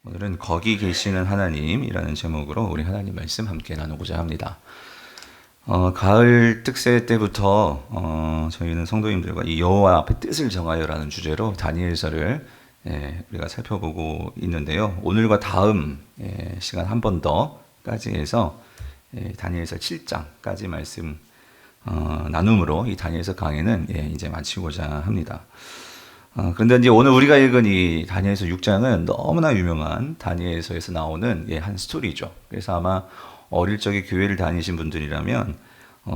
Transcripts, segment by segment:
오늘은 거기 계시는 하나님이라는 제목으로 우리 하나님 말씀 함께 나누고자 합니다. 가을 특세 때부터 저희는 성도님들과 이 여호와 앞에 뜻을 정하여라는 주제로 다니엘서를 우리가 살펴보고 있는데요. 오늘과 다음 시간 한 번 더까지 해서 다니엘서 7장까지 말씀 나눔으로 이 다니엘서 강의는 이제 마치고자 합니다. 그런데 이제 오늘 우리가 읽은 이 다니엘서 6장은 너무나 유명한 다니엘서에서 나오는 한 스토리죠. 그래서 아마 어릴 적에 교회를 다니신 분들이라면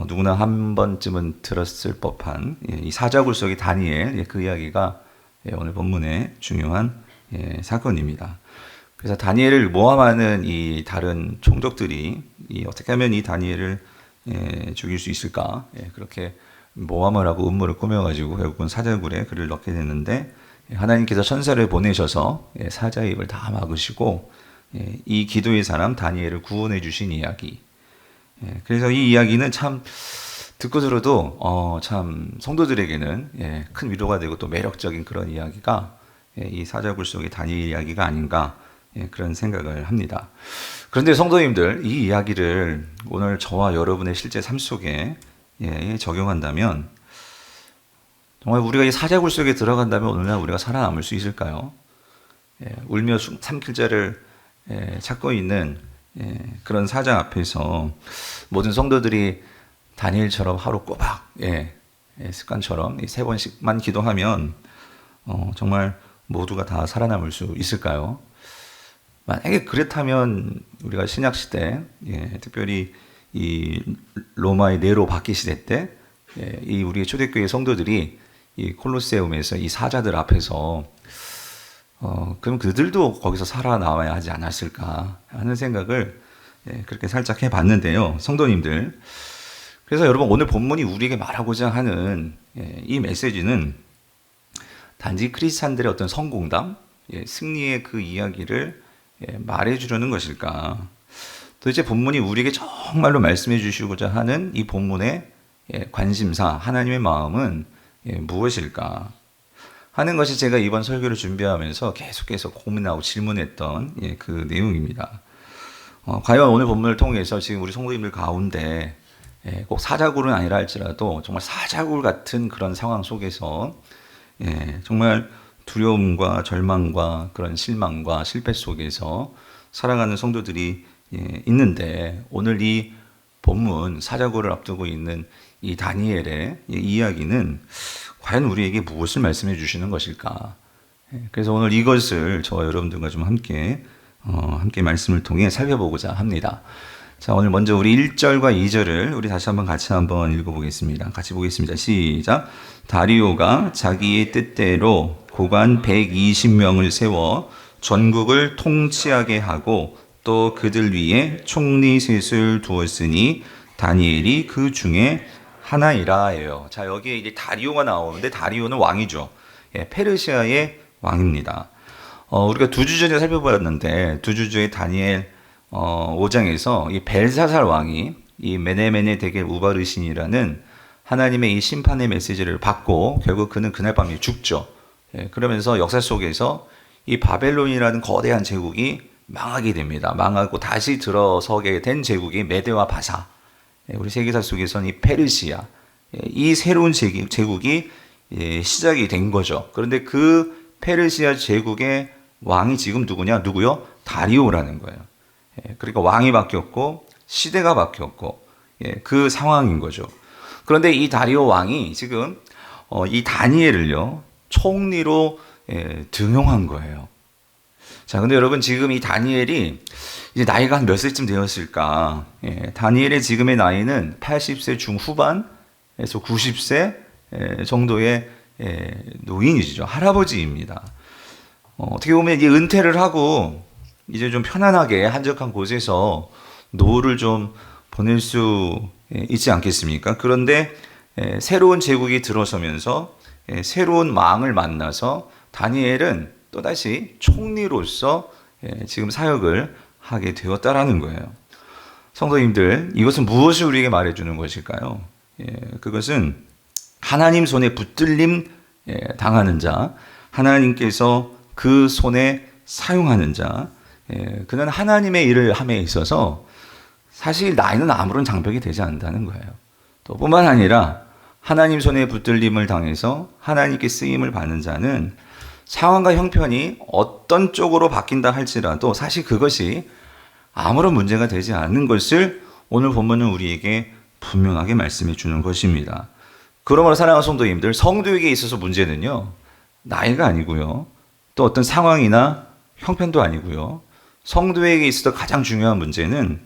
누구나 한 번쯤은 들었을 법한 이 사자굴 속의 다니엘 그 이야기가 오늘 본문의 중요한 사건입니다. 그래서 다니엘을 모함하는 이 다른 총독들이 어떻게 하면 이 다니엘을 죽일 수 있을까 그렇게 모함을 하고 음모를 꾸며가지고 결국은 사자굴에 그를 넣게 됐는데 하나님께서 천사를 보내셔서 사자의 입을 다 막으시고 이 기도의 사람 다니엘을 구원해 주신 이야기. 그래서 이 이야기는 참 듣고 들어도 참 성도들에게는 큰 위로가 되고 또 매력적인 그런 이야기가 이 사자굴 속의 다니엘 이야기가 아닌가 그런 생각을 합니다. 그런데 성도님들 이 이야기를 오늘 저와 여러분의 실제 삶 속에 적용한다면 정말 우리가 이 사자굴 속에 들어간다면 오늘날 우리가 살아남을 수 있을까요? 울며 삼킬 자를 찾고 있는 그런 사자 앞에서 모든 성도들이 다니엘처럼 하루 꼬박 습관처럼 3번씩만 기도하면 정말 모두가 다 살아남을 수 있을까요? 만약에 그렇다면 우리가 신약시대 특별히 이 로마의 네로 박해 시대 때 이 우리의 초대교회 성도들이 이 콜로세움에서 이 사자들 앞에서 그럼 그들도 거기서 살아남아야 하지 않았을까 하는 생각을 그렇게 살짝 해봤는데요, 성도님들. 그래서 여러분 오늘 본문이 우리에게 말하고자 하는 이 메시지는 단지 크리스찬들의 어떤 성공담, 승리의 그 이야기를 말해주려는 것일까? 도대체 본문이 우리에게 정말로 말씀해 주시고자 하는 이 본문의 관심사, 하나님의 마음은 무엇일까 하는 것이 제가 이번 설교를 준비하면서 계속해서 고민하고 질문했던 그 내용입니다. 과연 오늘 본문을 통해서 지금 우리 성도님들 가운데 꼭 사자굴은 아니라 할지라도 정말 사자굴 같은 그런 상황 속에서 정말 두려움과 절망과 그런 실망과 실패 속에서 살아가는 성도들이 있는데 오늘 이 본문 사자굴을 앞두고 있는 이 다니엘의 이야기는 과연 우리에게 무엇을 말씀해 주시는 것일까? 그래서 오늘 이것을 저와 여러분들과 좀 함께 말씀을 통해 살펴보고자 합니다. 자, 오늘 먼저 우리 1절과 2절을 우리 다시 한번 같이 한번 읽어보겠습니다. 같이 보겠습니다. 시작. 다리오가 자기의 뜻대로 고관 120명을 세워 전국을 통치하게 하고 또 그들 위에 총리 셋을 두었으니 다니엘이 그 중에 하나이라예요. 자, 여기에 이제 다리오가 나오는데 다리오는 왕이죠. 페르시아의 왕입니다. 우리가 두 주 전에 살펴보았는데 두 주 전에 다니엘 5장에서 이 벨사살 왕이 이 메네메네 데겔 우바르신이라는 하나님의 이 심판의 메시지를 받고 결국 그는 그날 밤에 죽죠. 그러면서 역사 속에서 이 바벨론이라는 거대한 제국이 망하게 됩니다. 망하고 다시 들어서게 된 제국이 메대와 바사. 우리 세계사 속에서는 이 페르시아. 이 새로운 제국이 시작이 된 거죠. 그런데 그 페르시아 제국의 왕이 지금 누구요? 다리오라는 거예요. 그러니까 왕이 바뀌었고 시대가 바뀌었고 그 상황인 거죠. 그런데 이 다리오 왕이 지금 이 다니엘을요 총리로 등용한 거예요. 자, 근데 여러분 지금 이 다니엘이 이제 나이가 한 몇 세쯤 되었을까? 다니엘의 지금의 나이는 80세 중후반에서 90세 정도의 노인이죠. 할아버지입니다. 어떻게 보면 이제 은퇴를 하고 이제 좀 편안하게 한적한 곳에서 노후를 좀 보낼 수 있지 않겠습니까? 그런데 새로운 제국이 들어서면서 새로운 왕을 만나서 다니엘은 또다시 총리로서 지금 사역을 하게 되었다라는 거예요. 성도님들, 이것은 무엇을 우리에게 말해주는 것일까요? 그것은 하나님 손에 붙들림 당하는 자, 하나님께서 그 손에 사용하는 자. 그는 하나님의 일을 함에 있어서 사실 나이는 아무런 장벽이 되지 않는다는 거예요. 또 뿐만 아니라 하나님 손에 붙들림을 당해서 하나님께 쓰임을 받는 자는 상황과 형편이 어떤 쪽으로 바뀐다 할지라도 사실 그것이 아무런 문제가 되지 않는 것을 오늘 본문은 우리에게 분명하게 말씀해 주는 것입니다. 그러므로 사랑하는 성도님들, 성도에게 있어서 문제는요, 나이가 아니고요, 또 어떤 상황이나 형편도 아니고요, 성도에게 있어서 가장 중요한 문제는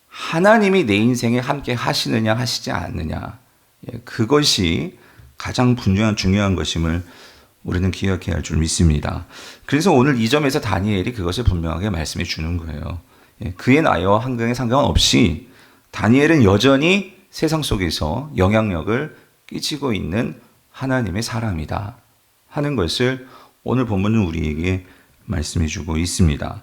하나님이 내 인생에 함께 하시느냐 하시지 않느냐, 그것이 가장 중요한 것임을 우리는 기억해야 할 줄 믿습니다. 그래서 오늘 이 점에서 다니엘이 그것을 분명하게 말씀해 주는 거예요. 그의 나이와 환경에 상관없이 다니엘은 여전히 세상 속에서 영향력을 끼치고 있는 하나님의 사람이다 하는 것을 오늘 본문은 우리에게 말씀해 주고 있습니다.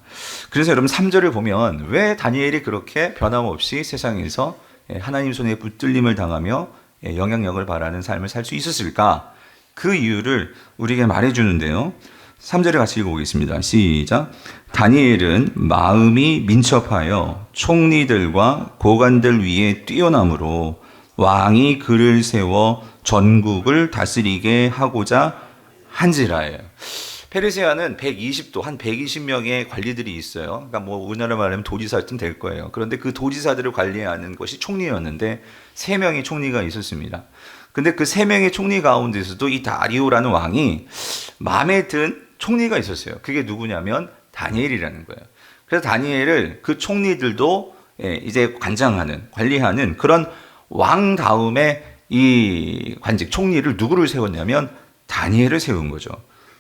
그래서 여러분 3절을 보면 왜 다니엘이 그렇게 변함없이 세상에서 하나님 손에 붙들림을 당하며 영향력을 발하는 삶을 살 수 있었을까? 그 이유를 우리에게 말해 주는데요. 3절을 같이 읽어보겠습니다. 시작. 다니엘은 마음이 민첩하여 총리들과 고관들 위에 뛰어남으로 왕이 그를 세워 전국을 다스리게 하고자 한지라예요. 페르시아는 120도, 한 120명의 관리들이 있어요. 그러니까 뭐 우리나라 말하면 도지사쯤 될 거예요. 그런데 그 도지사들을 관리하는 것이 총리였는데 3명의 총리가 있었습니다. 근데 그 3명의 총리 가운데서도 이 다리오라는 왕이 마음에 든 총리가 있었어요. 그게 누구냐면 다니엘이라는 거예요. 그래서 다니엘을 그 총리들도 이제 관리하는 그런 왕 다음에 이 관직 총리를 누구를 세웠냐면 다니엘을 세운 거죠.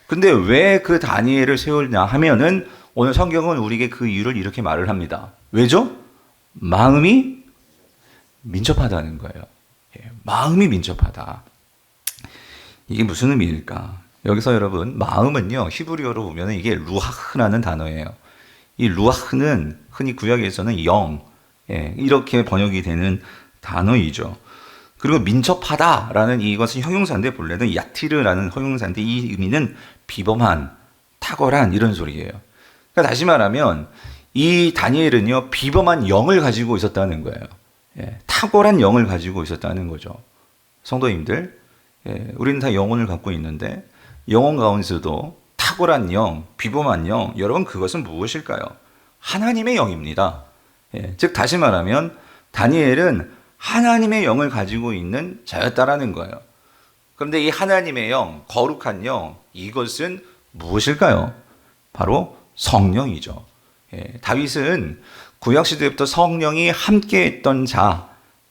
근데 왜 그 다니엘을 세우냐 하면은 오늘 성경은 우리에게 그 이유를 이렇게 말을 합니다. 왜죠? 마음이 민첩하다는 거예요. 마음이 민첩하다. 이게 무슨 의미일까? 여기서 여러분, 마음은요, 히브리어로 보면 이게 루하흐라는 단어예요. 이 루하흐는 흔히 구약에서는 영, 이렇게 번역이 되는 단어이죠. 그리고 민첩하다라는 이것은 형용사인데 본래는 야티르라는 형용사인데 이 의미는 비범한, 탁월한 이런 소리예요. 그러니까 다시 말하면 이 다니엘은요, 비범한 영을 가지고 있었다는 거예요. 탁월한 영을 가지고 있었다는 거죠. 성도님들, 우리는 다 영혼을 갖고 있는데 영혼 가운데서도 탁월한 영, 비범한 영, 여러분 그것은 무엇일까요? 하나님의 영입니다. 즉 다시 말하면 다니엘은 하나님의 영을 가지고 있는 자였다라는 거예요. 그런데 이 하나님의 영, 거룩한 영, 이것은 무엇일까요? 바로 성령이죠. 다윗은 구약시대부터 성령이 함께했던 자,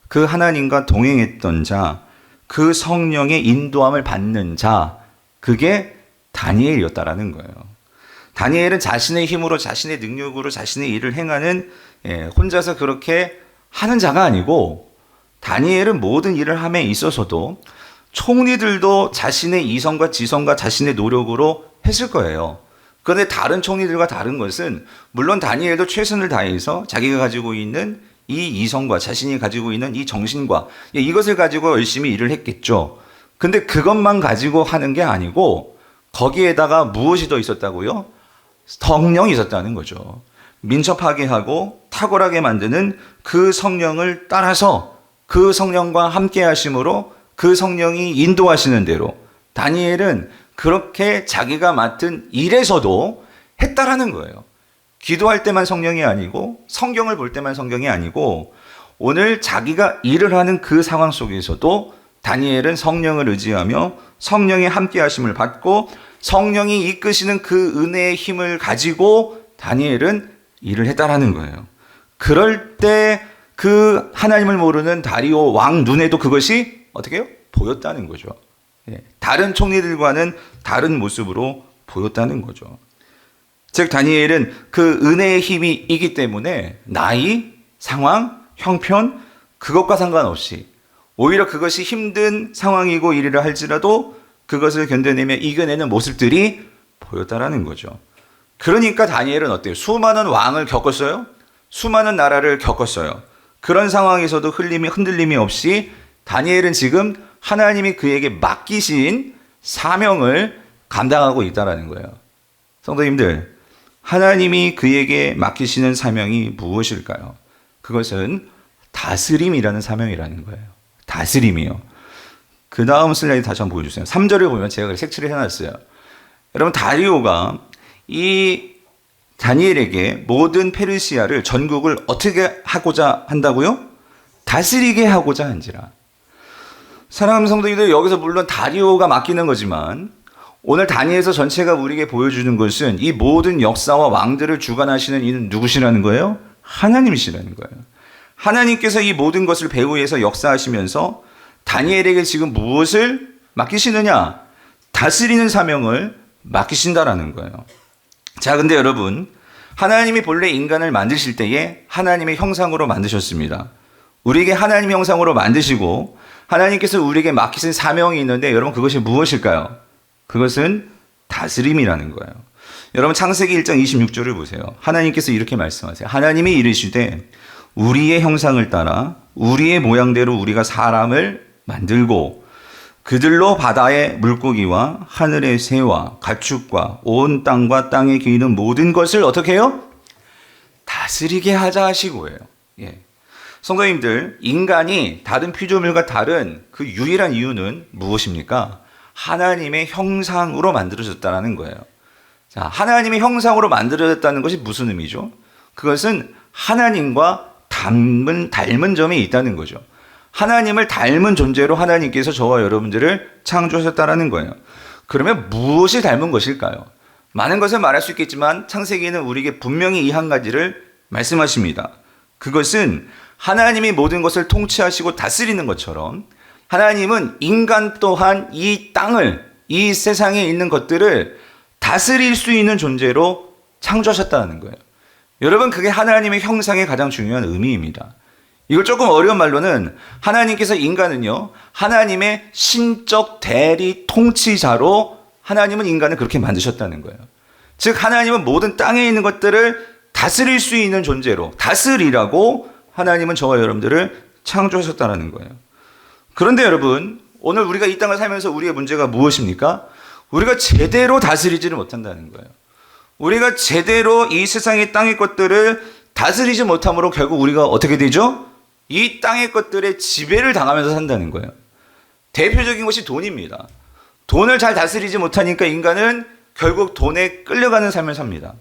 그 하나님과 동행했던 자, 그 성령의 인도함을 받는 자, 그게 다니엘이었다라는 거예요. 다니엘은 자신의 힘으로, 자신의 능력으로 자신의 일을 행하는, 혼자서 그렇게 하는 자가 아니고, 다니엘은 모든 일을 함에 있어서도 총리들도 자신의 이성과 지성과 자신의 노력으로 했을 거예요. 그런데 다른 총리들과 다른 것은 물론 다니엘도 최선을 다해서 자기가 가지고 있는 이 이성과 자신이 가지고 있는 이 정신과 이것을 가지고 열심히 일을 했겠죠. 근데 그것만 가지고 하는 게 아니고 거기에다가 무엇이 더 있었다고요? 성령이 있었다는 거죠. 민첩하게 하고 탁월하게 만드는 그 성령을 따라서 그 성령과 함께 하심으로 그 성령이 인도하시는 대로 다니엘은 그렇게 자기가 맡은 일에서도 했다라는 거예요. 기도할 때만 성령이 아니고 성경을 볼 때만 성경이 아니고 오늘 자기가 일을 하는 그 상황 속에서도 다니엘은 성령을 의지하며 성령의 함께 하심을 받고 성령이 이끄시는 그 은혜의 힘을 가지고 다니엘은 일을 했다라는 거예요. 그럴 때 그 하나님을 모르는 다리오 왕 눈에도 그것이 어떻게 해요? 보였다는 거죠. 다른 총리들과는 다른 모습으로 보였다는 거죠. 즉 다니엘은 그 은혜의 힘이 있기 때문에 나이, 상황, 형편 그것과 상관없이 오히려 그것이 힘든 상황이고 일이라 할지라도 그것을 견뎌내며 이겨내는 모습들이 보였다라는 거죠. 그러니까 다니엘은 어때요? 수많은 왕을 겪었어요. 수많은 나라를 겪었어요. 그런 상황에서도 흔들림이 없이 다니엘은 지금 하나님이 그에게 맡기신 사명을 감당하고 있다는 거예요. 성도님들, 하나님이 그에게 맡기시는 사명이 무엇일까요? 그것은 다스림이라는 사명이라는 거예요. 다스림이요. 그 다음 슬라이드 다시 한번 보여주세요. 3절을 보면 제가 색칠을 해놨어요. 여러분, 다리오가 이 다니엘에게 모든 페르시아를, 전국을 어떻게 하고자 한다고요? 다스리게 하고자 한지라. 사랑하는 성도님들, 여기서 물론 다리오가 맡기는 거지만 오늘 다니엘서 전체가 우리에게 보여주는 것은 이 모든 역사와 왕들을 주관하시는 이는 누구시라는 거예요? 하나님이시라는 거예요. 하나님께서 이 모든 것을 배후에서 역사하시면서 다니엘에게 지금 무엇을 맡기시느냐? 다스리는 사명을 맡기신다라는 거예요. 자, 근데 여러분, 하나님이 본래 인간을 만드실 때에 하나님의 형상으로 만드셨습니다. 우리에게 하나님의 형상으로 만드시고 하나님께서 우리에게 맡기신 사명이 있는데 여러분, 그것이 무엇일까요? 그것은 다스림이라는 거예요. 여러분, 창세기 1장 26절을 보세요. 하나님께서 이렇게 말씀하세요. 하나님이 이르시되 우리의 형상을 따라 우리의 모양대로 우리가 사람을 만들고 그들로 바다의 물고기와 하늘의 새와 가축과 온 땅과 땅에 기는 모든 것을 어떻게 해요? 다스리게 하자 하시고예요. 예. 성도님들, 인간이 다른 피조물과 다른 그 유일한 이유는 무엇입니까? 하나님의 형상으로 만들어졌다는 거예요. 자, 하나님의 형상으로 만들어졌다는 것이 무슨 의미죠? 그것은 하나님과 닮은 점이 있다는 거죠. 하나님을 닮은 존재로 하나님께서 저와 여러분들을 창조하셨다는 거예요. 그러면 무엇이 닮은 것일까요? 많은 것을 말할 수 있겠지만 창세기는 우리에게 분명히 이 한 가지를 말씀하십니다. 그것은 하나님이 모든 것을 통치하시고 다스리는 것처럼 하나님은 인간 또한 이 땅을, 이 세상에 있는 것들을 다스릴 수 있는 존재로 창조하셨다는 거예요. 여러분, 그게 하나님의 형상의 가장 중요한 의미입니다. 이걸 조금 어려운 말로는 하나님께서 인간은요, 하나님의 신적 대리 통치자로 하나님은 인간을 그렇게 만드셨다는 거예요. 즉, 하나님은 모든 땅에 있는 것들을 다스릴 수 있는 존재로, 다스리라고 하나님은 저와 여러분들을 창조하셨다는 거예요. 그런데 여러분, 오늘 우리가 이 땅을 살면서 우리의 문제가 무엇입니까? 우리가 제대로 다스리지를 못한다는 거예요. 우리가 제대로 이 세상의 땅의 것들을 다스리지 못함으로 결국 우리가 어떻게 되죠? 이 땅의 것들의 지배를 당하면서 산다는 거예요. 대표적인 것이 돈입니다. 돈을 잘 다스리지 못하니까 인간은 결국 돈에 끌려가는 삶을 삽니다.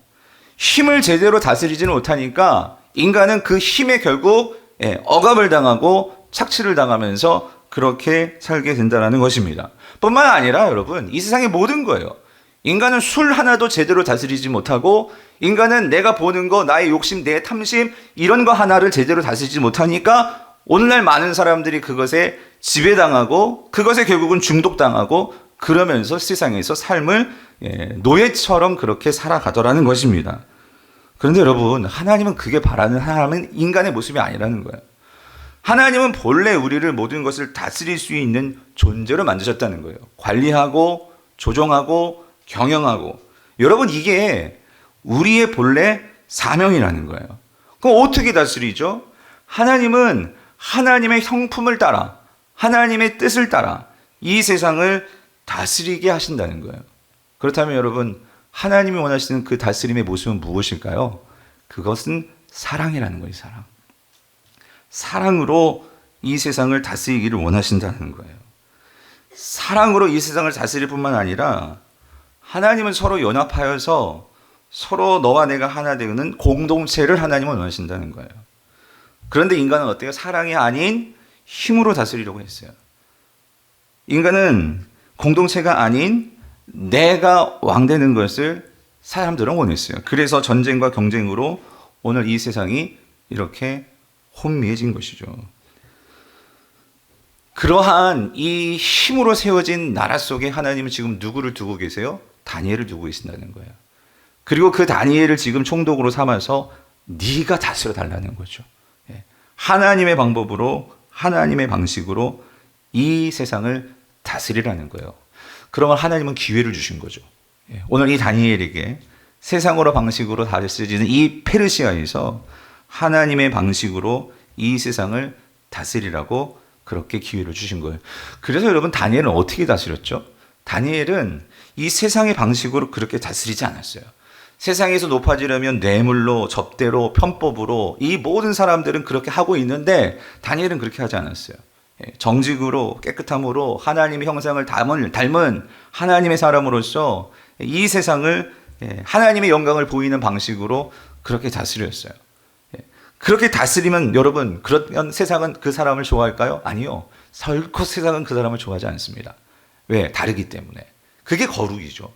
힘을 제대로 다스리지는 못하니까 인간은 그 힘에 결국 억압을 당하고 착취를 당하면서 그렇게 살게 된다는 것입니다. 뿐만 아니라 여러분, 이 세상의 모든 거예요. 인간은 술 하나도 제대로 다스리지 못하고 인간은 내가 보는 거, 나의 욕심, 내 탐심 이런 거 하나를 제대로 다스리지 못하니까 오늘날 많은 사람들이 그것에 지배당하고 그것에 결국은 중독당하고 그러면서 세상에서 삶을 노예처럼 그렇게 살아가더라는 것입니다. 그런데 여러분, 하나님은 그게 바라는 하나님은 인간의 모습이 아니라는 거예요. 하나님은 본래 우리를 모든 것을 다스릴 수 있는 존재로 만드셨다는 거예요. 관리하고 조종하고 경영하고. 여러분, 이게 우리의 본래 사명이라는 거예요. 그럼 어떻게 다스리죠? 하나님은 하나님의 형품을 따라, 하나님의 뜻을 따라 이 세상을 다스리게 하신다는 거예요. 그렇다면 여러분, 하나님이 원하시는 그 다스림의 모습은 무엇일까요? 그것은 사랑이라는 거예요. 사랑. 사랑으로 이 세상을 다스리기를 원하신다는 거예요. 사랑으로 이 세상을 다스릴 뿐만 아니라 하나님은 서로 연합하여서 서로 너와 내가 하나 되는 공동체를 하나님은 원하신다는 거예요. 그런데 인간은 어때요? 사랑이 아닌 힘으로 다스리려고 했어요. 인간은 공동체가 아닌 내가 왕 되는 것을 사람들은 원했어요. 그래서 전쟁과 경쟁으로 오늘 이 세상이 이렇게 혼미해진 것이죠. 그러한 이 힘으로 세워진 나라 속에 하나님은 지금 누구를 두고 계세요? 다니엘을 두고 계신다는 거예요. 그리고 그 다니엘을 지금 총독으로 삼아서 네가 다스려 달라는 거죠. 하나님의 방법으로, 하나님의 방식으로 이 세상을 다스리라는 거예요. 그러면 하나님은 기회를 주신 거죠. 오늘 이 다니엘에게 세상으로 방식으로 다스려지는 이 페르시아에서 하나님의 방식으로 이 세상을 다스리라고 그렇게 기회를 주신 거예요. 그래서 여러분, 다니엘은 어떻게 다스렸죠? 다니엘은 이 세상의 방식으로 그렇게 다스리지 않았어요. 세상에서 높아지려면 뇌물로, 접대로, 편법으로 이 모든 사람들은 그렇게 하고 있는데 다니엘은 그렇게 하지 않았어요. 정직으로, 깨끗함으로 하나님의 형상을 닮은 하나님의 사람으로서 이 세상을 하나님의 영광을 보이는 방식으로 그렇게 다스렸어요. 그렇게 다스리면 여러분, 그러면 세상은 그 사람을 좋아할까요? 아니요. 설코 세상은 그 사람을 좋아하지 않습니다. 왜? 다르기 때문에. 그게 거룩이죠.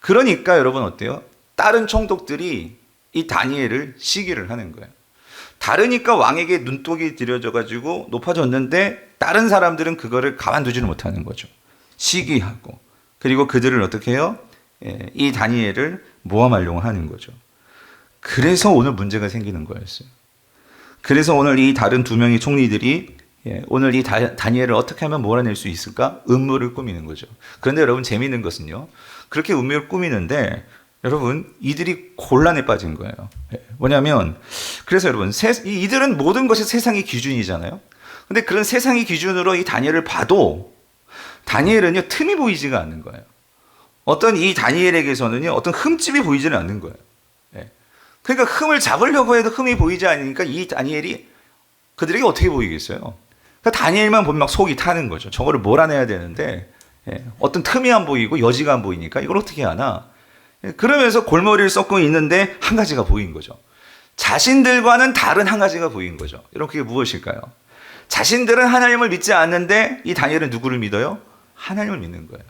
그러니까 여러분 어때요? 다른 총독들이 이 다니엘을 시기를 하는 거예요. 다르니까 왕에게 눈독이 들여져가지고 높아졌는데 다른 사람들은 그거를 가만두지는 못하는 거죠. 시기하고. 그리고 그들을 어떻게 해요? 이 다니엘을 모함하려고 하는 거죠. 그래서 오늘 문제가 생기는 거였어요. 그래서 오늘 이 다른 두 명의 총리들이 오늘 이 다니엘을 어떻게 하면 몰아낼 수 있을까? 음모를 꾸미는 거죠. 그런데 여러분 재미있는 것은요. 그렇게 음모를 꾸미는데 여러분 이들이 곤란에 빠진 거예요. 뭐냐면 그래서 여러분 이들은 모든 것이 세상의 기준이잖아요. 근데 그런 세상의 기준으로 이 다니엘을 봐도 다니엘은요 틈이 보이지가 않는 거예요. 어떤 이 다니엘에게서는요 어떤 흠집이 보이지는 않는 거예요. 그러니까 흠을 잡으려고 해도 흠이 보이지 않으니까 이 다니엘이 그들에게 어떻게 보이겠어요? 그러니까 다니엘만 보면 막 속이 타는 거죠. 저거를 몰아내야 되는데 어떤 틈이 안 보이고 여지가 안 보이니까 이걸 어떻게 하나? 그러면서 골머리를 썩고 있는데 한 가지가 보인 거죠. 자신들과는 다른 한 가지가 보인 거죠. 여러분 그게 무엇일까요? 자신들은 하나님을 믿지 않는데 이 다니엘은 누구를 믿어요? 하나님을 믿는 거예요.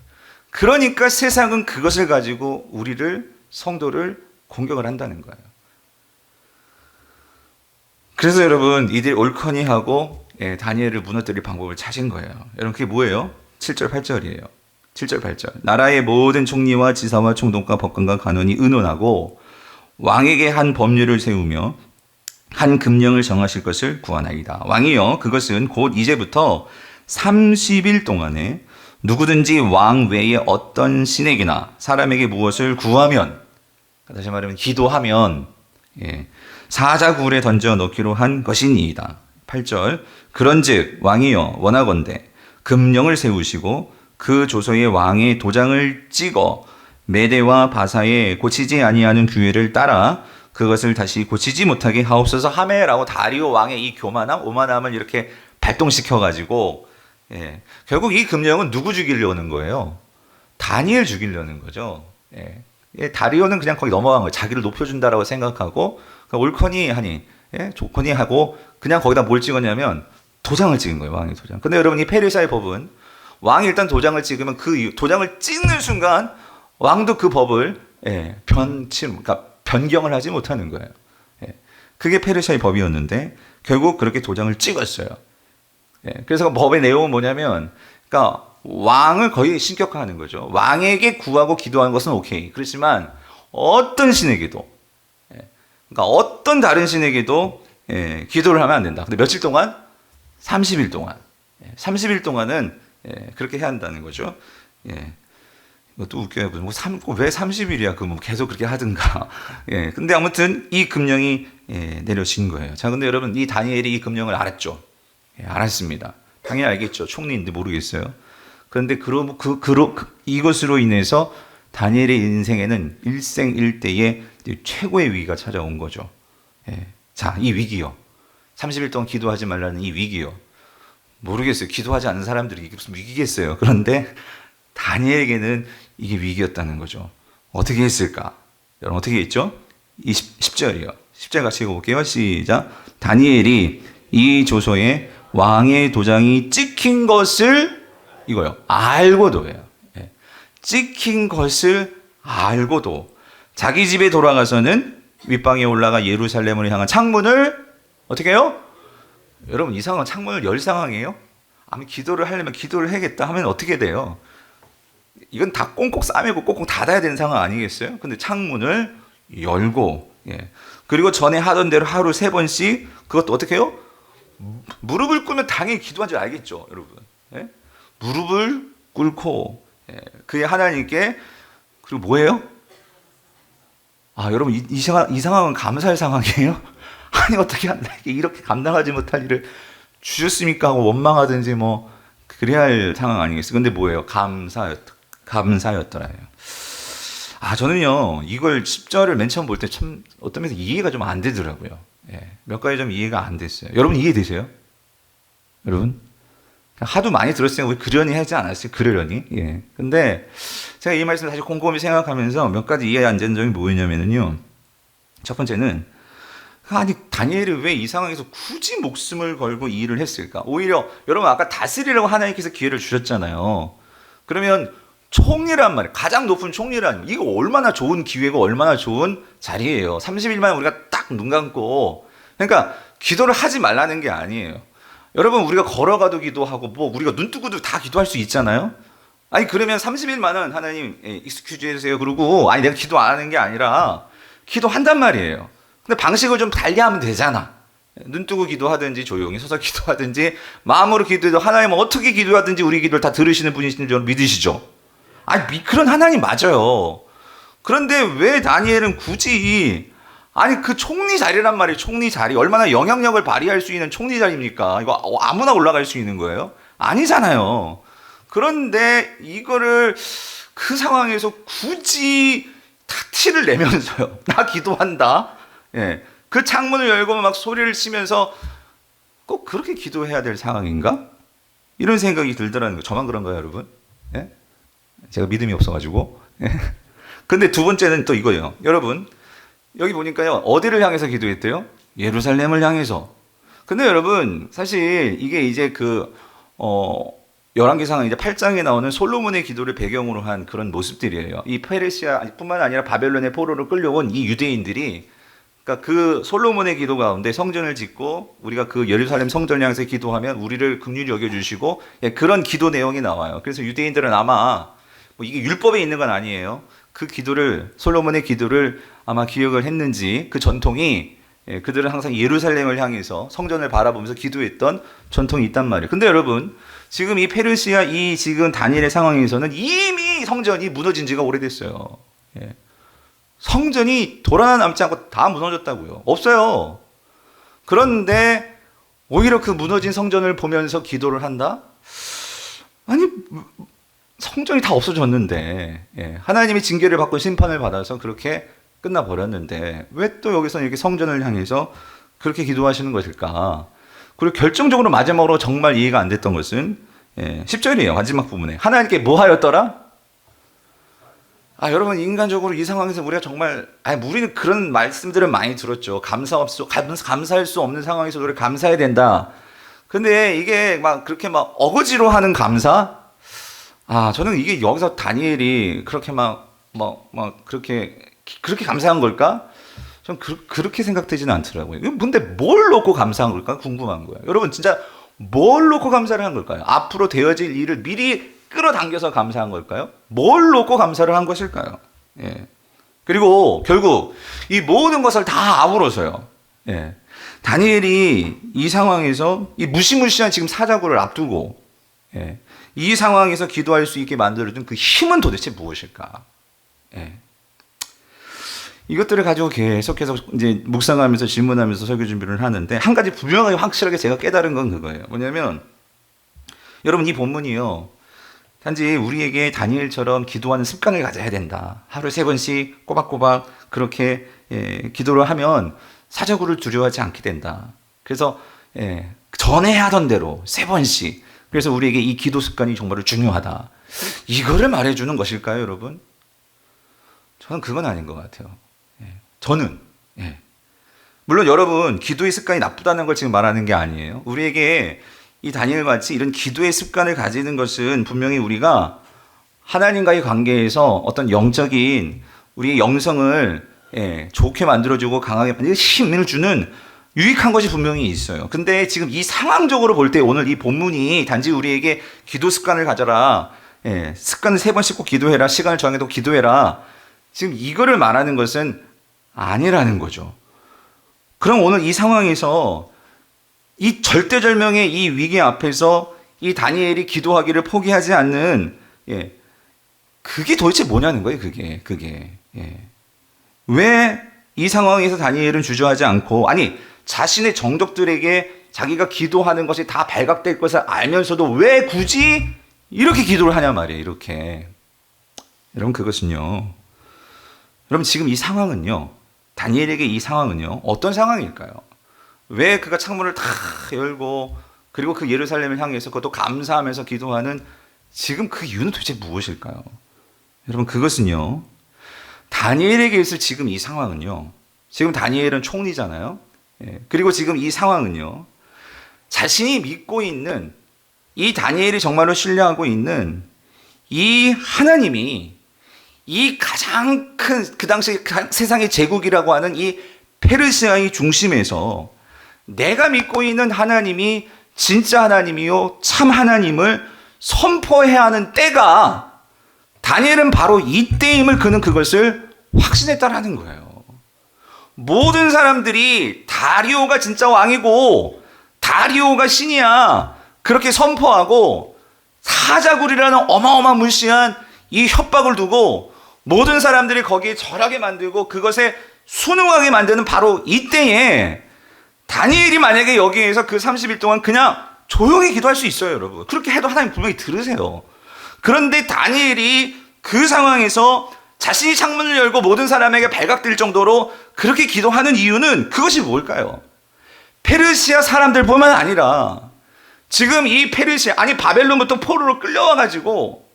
그러니까 세상은 그것을 가지고 우리를 성도를 공격을 한다는 거예요. 그래서 여러분 이들이 옳거니 하고 다니엘을 무너뜨릴 방법을 찾은 거예요. 여러분 그게 뭐예요? 7절 8절이에요. 7절 8절 나라의 모든 총리와 지사와 총독과 법관과 간원이 의논하고 왕에게 한 법률을 세우며 한 금령을 정하실 것을 구하나이다. 왕이여 그것은 곧 이제부터 30일 동안에 누구든지 왕 외에 어떤 신에게나 사람에게 무엇을 구하면 다시 말하면 기도하면 사자굴에 던져 넣기로 한 것이니이다. 8절 그런즉 왕이여 원하건대 금령을 세우시고 그 조서에 왕의 도장을 찍어 메대와 바사에 고치지 아니하는 규례를 따라 그것을 다시 고치지 못하게 하옵소서 하매라고 다리오 왕의 이 오만함을 이렇게 발동시켜가지고 결국 이 금령은 누구 죽이려는 거예요? 다니엘 죽이려는 거죠. 다리오는 그냥 거기 넘어간 거예요. 자기를 높여준다라고 생각하고 옳거니 하니 좋거니 하고 그냥 거기다 뭘 찍었냐면 도장을 찍은 거예요. 왕의 도장. 근데 여러분 이 페르시아의 법은 왕이 일단 도장을 찍으면 그 도장을 찍는 순간 왕도 그 법을 그러니까 변경을 하지 못하는 거예요. 그게 페르시아의 법이었는데 결국 그렇게 도장을 찍었어요. 그래서 법의 내용은 뭐냐면 그러니까 왕을 거의 신격화하는 거죠. 왕에게 구하고 기도하는 것은 오케이. 그렇지만 어떤 신에게도 그러니까 어떤 다른 신에게도 기도를 하면 안 된다. 근데 며칠 동안? 30일 동안. 30일 동안은 그렇게 해야 한다는 거죠. 이것도 웃겨요. 왜 30일이야? 그 뭐 계속 그렇게 하든가. 근데 아무튼 이 금령이 내려진 거예요. 자, 근데 여러분 이 다니엘이 이 금령을 알았죠. 알았습니다. 당연히 알겠죠. 총리인데 모르겠어요. 그런데 이것으로 인해서 다니엘의 인생에는 일생일대의 최고의 위기가 찾아온 거죠. 자, 이 위기요. 30일 동안 기도하지 말라는 이 위기요. 모르겠어요. 기도하지 않는 사람들이 이게 무슨 위기겠어요. 그런데 다니엘에게는 이게 위기였다는 거죠. 어떻게 했을까? 여러분 어떻게 했죠? 10절이요. 10절 같이 읽어볼게요. 시작. 다니엘이 이 조서에 왕의 도장이 찍힌 것을 이거요. 알고도예요. 찍힌 것을 알고도 자기 집에 돌아가서는 윗방에 올라가 예루살렘을 향한 창문을 어떻게 해요? 여러분 이 상황은 창문을 열 상황이에요? 아무 기도를 하려면 기도를 해야겠다 하면 어떻게 돼요? 이건 다 꽁꽁 싸매고 꽁꽁 닫아야 되는 상황 아니겠어요? 근데 창문을 열고 그리고 전에 하던 대로 하루 3번씩 그것도 어떻게 해요? 무릎을 꿇으면 당연히 기도한 줄 알겠죠, 여러분. 무릎을 꿇고 그의 하나님께 그리고 뭐예요? 여러분 이 상황은 감사할 상황이에요? 아니 어떻게 이렇게 감당하지 못할 일을 주셨습니까 하고 원망하든지 뭐 그래야 할 상황 아니겠어요? 근데 뭐예요? 감사였더라요. 저는요, 이걸 10절을 맨 처음 볼 때 참 어떤 면에서 이해가 좀 안 되더라고요. 예, 몇 가지 좀 이해가 안 됐어요. 여러분 이해되세요? 여러분? 하도 많이 들었으니까 우리 그러니 하지 않았어요? 그러려니? 예. 근데 제가 이 말씀을 다시 곰곰이 생각하면서 몇 가지 이해 안 되는 점이 뭐였냐면요. 첫 번째는, 아니, 다니엘이 왜 이 상황에서 굳이 목숨을 걸고 이 일을 했을까? 오히려, 여러분 아까 다스리라고 하나님께서 기회를 주셨잖아요. 그러면 총리란 말이에요. 가장 높은 총리란, 이거 얼마나 좋은 기회고 얼마나 좋은 자리예요. 30일만 우리가 딱 눈 감고, 그러니까 기도를 하지 말라는 게 아니에요. 여러분, 우리가 걸어가도 기도하고, 뭐, 우리가 눈 뜨고도 다 기도할 수 있잖아요? 아니, 그러면 30일만은 하나님, 익스큐즈 해주세요. 그러고, 아니, 내가 기도 안 하는 게 아니라, 기도한단 말이에요. 근데 방식을 좀 달리하면 되잖아. 눈 뜨고 기도하든지, 조용히 서서 기도하든지, 마음으로 기도해도 하나님은 어떻게 기도하든지 우리 기도를 다 들으시는 분이신 줄 믿으시죠? 아니, 그런 하나님 맞아요. 그런데 왜 다니엘은 굳이, 아니, 그 총리 자리란 말이에요. 총리 자리. 얼마나 영향력을 발휘할 수 있는 총리 자리입니까? 이거 아무나 올라갈 수 있는 거예요? 아니잖아요. 그런데 이거를 그 상황에서 굳이 티를 내면서요. 나 기도한다. 예. 그 창문을 열고 막 소리를 치면서 꼭 그렇게 기도해야 될 상황인가? 이런 생각이 들더라는 거. 저만 그런가요, 여러분? 예? 제가 믿음이 없어가지고. 예. 근데 두 번째는 또 이거예요. 여러분, 여기 보니까요, 어디를 향해서 기도했대요? 예루살렘을 향해서. 근데 여러분, 사실 이게 이제 열왕기상 이제 8장에 나오는 솔로몬의 기도를 배경으로 한 그런 모습들이에요. 이 페르시아뿐만 아니라 바벨론의 포로로 끌려온 이 유대인들이, 그러니까 그 솔로몬의 기도 가운데 성전을 짓고 우리가 그 예루살렘 성전을 향해서 기도하면 우리를 긍휼히 여겨주시고, 그런 기도 내용이 나와요. 그래서 유대인들은 아마 뭐 이게 율법에 있는 건 아니에요. 그 기도를, 솔로몬의 기도를 아마 기억을 했는지 그 전통이, 그들은 항상 예루살렘을 향해서 성전을 바라보면서 기도했던 전통이 있단 말이에요. 근데 여러분, 지금 이 페르시아, 이 지금 다니엘의 상황에서는 이미 성전이 무너진 지가 오래됐어요. 예. 성전이 돌아나 남지 않고 다 무너졌다고요. 없어요. 그런데 오히려 그 무너진 성전을 보면서 기도를 한다? 아니, 성전이 다 없어졌는데, 하나님의 징계를 받고 심판을 받아서 그렇게 끝나버렸는데 왜 또 여기서 이렇게 성전을 향해서 그렇게 기도하시는 것일까? 그리고 결정적으로 마지막으로 정말 이해가 안 됐던 것은 10절이에요. 마지막 부분에 하나님께 뭐 하였더라? 여러분, 인간적으로 이 상황에서 우리가 정말, 우리는 그런 말씀들을 많이 들었죠. 감사할 수 없는 상황에서 우리가 감사해야 된다. 근데 이게 막 그렇게 막 어거지로 하는 감사? 저는 이게 여기서 다니엘이 그렇게 그렇게 감사한 걸까? 전 그렇게 생각되지는 않더라고요. 근데 뭘 놓고 감사한 걸까? 궁금한 거예요. 여러분, 진짜 뭘 놓고 감사를 한 걸까요? 앞으로 되어질 일을 미리 끌어당겨서 감사한 걸까요? 뭘 놓고 감사를 한 것일까요? 예. 그리고 결국 이 모든 것을 다 아우러서요. 예. 다니엘이 이 상황에서 이 무시무시한 지금 사자굴을 앞두고, 이 상황에서 기도할 수 있게 만들어준 그 힘은 도대체 무엇일까? 이것들을 가지고 계속해서 이제 묵상하면서 질문하면서 설교 준비를 하는데, 한 가지 분명하게 확실하게 제가 깨달은 건 그거예요. 뭐냐면, 여러분, 이 본문이요, 단지 우리에게 다니엘처럼 기도하는 습관을 가져야 된다. 하루에 3번씩 꼬박꼬박 그렇게 기도를 하면 사자굴을 두려워하지 않게 된다. 그래서 전에 하던 대로 3번씩. 그래서 우리에게 이 기도 습관이 정말 중요하다. 이거를 말해주는 것일까요, 여러분? 저는 그건 아닌 것 같아요. 저는. 물론 여러분, 기도의 습관이 나쁘다는 걸 지금 말하는 게 아니에요. 우리에게 이 다니엘 같이 이런 기도의 습관을 가지는 것은 분명히 우리가 하나님과의 관계에서 어떤 영적인 우리의 영성을 좋게 만들어주고 강하게 만들고 힘을 주는 유익한 것이 분명히 있어요. 근데 지금 이 상황적으로 볼 때 오늘 이 본문이 단지 우리에게 기도 습관을 가져라, 습관을 3번씩 꼭 기도해라, 시간을 정해도 기도해라, 지금 이거를 말하는 것은 아니라는 거죠. 그럼 오늘 이 상황에서 이 절대절명의 이 위기 앞에서 이 다니엘이 기도하기를 포기하지 않는, 그게 도대체 뭐냐는 거예요, 그게. 왜 이 상황에서 다니엘은 주저하지 않고, 아니, 자신의 정적들에게 자기가 기도하는 것이 다 발각될 것을 알면서도 왜 굳이 이렇게 기도를 하냐 말이에요, 이렇게. 여러분, 그것은요, 여러분 지금 이 상황은요, 다니엘에게 이 상황은요 어떤 상황일까요? 왜 그가 창문을 다 열고 그리고 그 예루살렘을 향해서 그것도 감사하면서 기도하는 지금 그 이유는 도대체 무엇일까요? 여러분 그것은요, 다니엘에게 있을 지금 이 상황은요, 지금 다니엘은 총리잖아요. 그리고 지금 이 상황은요, 자신이 믿고 있는 이 다니엘이 정말로 신뢰하고 있는 이 하나님이 이 가장 큰 그 당시 세상의 제국이라고 하는 이 페르시아의 중심에서 내가 믿고 있는 하나님이 진짜 하나님이요 참 하나님을 선포해야 하는 때가, 다니엘은 바로 이때임을 그는 그것을 확신했다라는 거예요. 모든 사람들이 다리오가 진짜 왕이고 다리오가 신이야 그렇게 선포하고 사자굴이라는 어마어마한 무시한 이 협박을 두고 모든 사람들이 거기에 절하게 만들고 그것에 순응하게 만드는 바로 이때에 다니엘이 만약에 여기에서 그 30일 동안 그냥 조용히 기도할 수 있어요, 여러분. 그렇게 해도 하나님 분명히 들으세요. 그런데 다니엘이 그 상황에서 자신이 창문을 열고 모든 사람에게 발각될 정도로 그렇게 기도하는 이유는 그것이 뭘까요? 페르시아 사람들뿐만 아니라 지금 이 페르시아, 아니 바벨론부터 포로로 끌려와가지고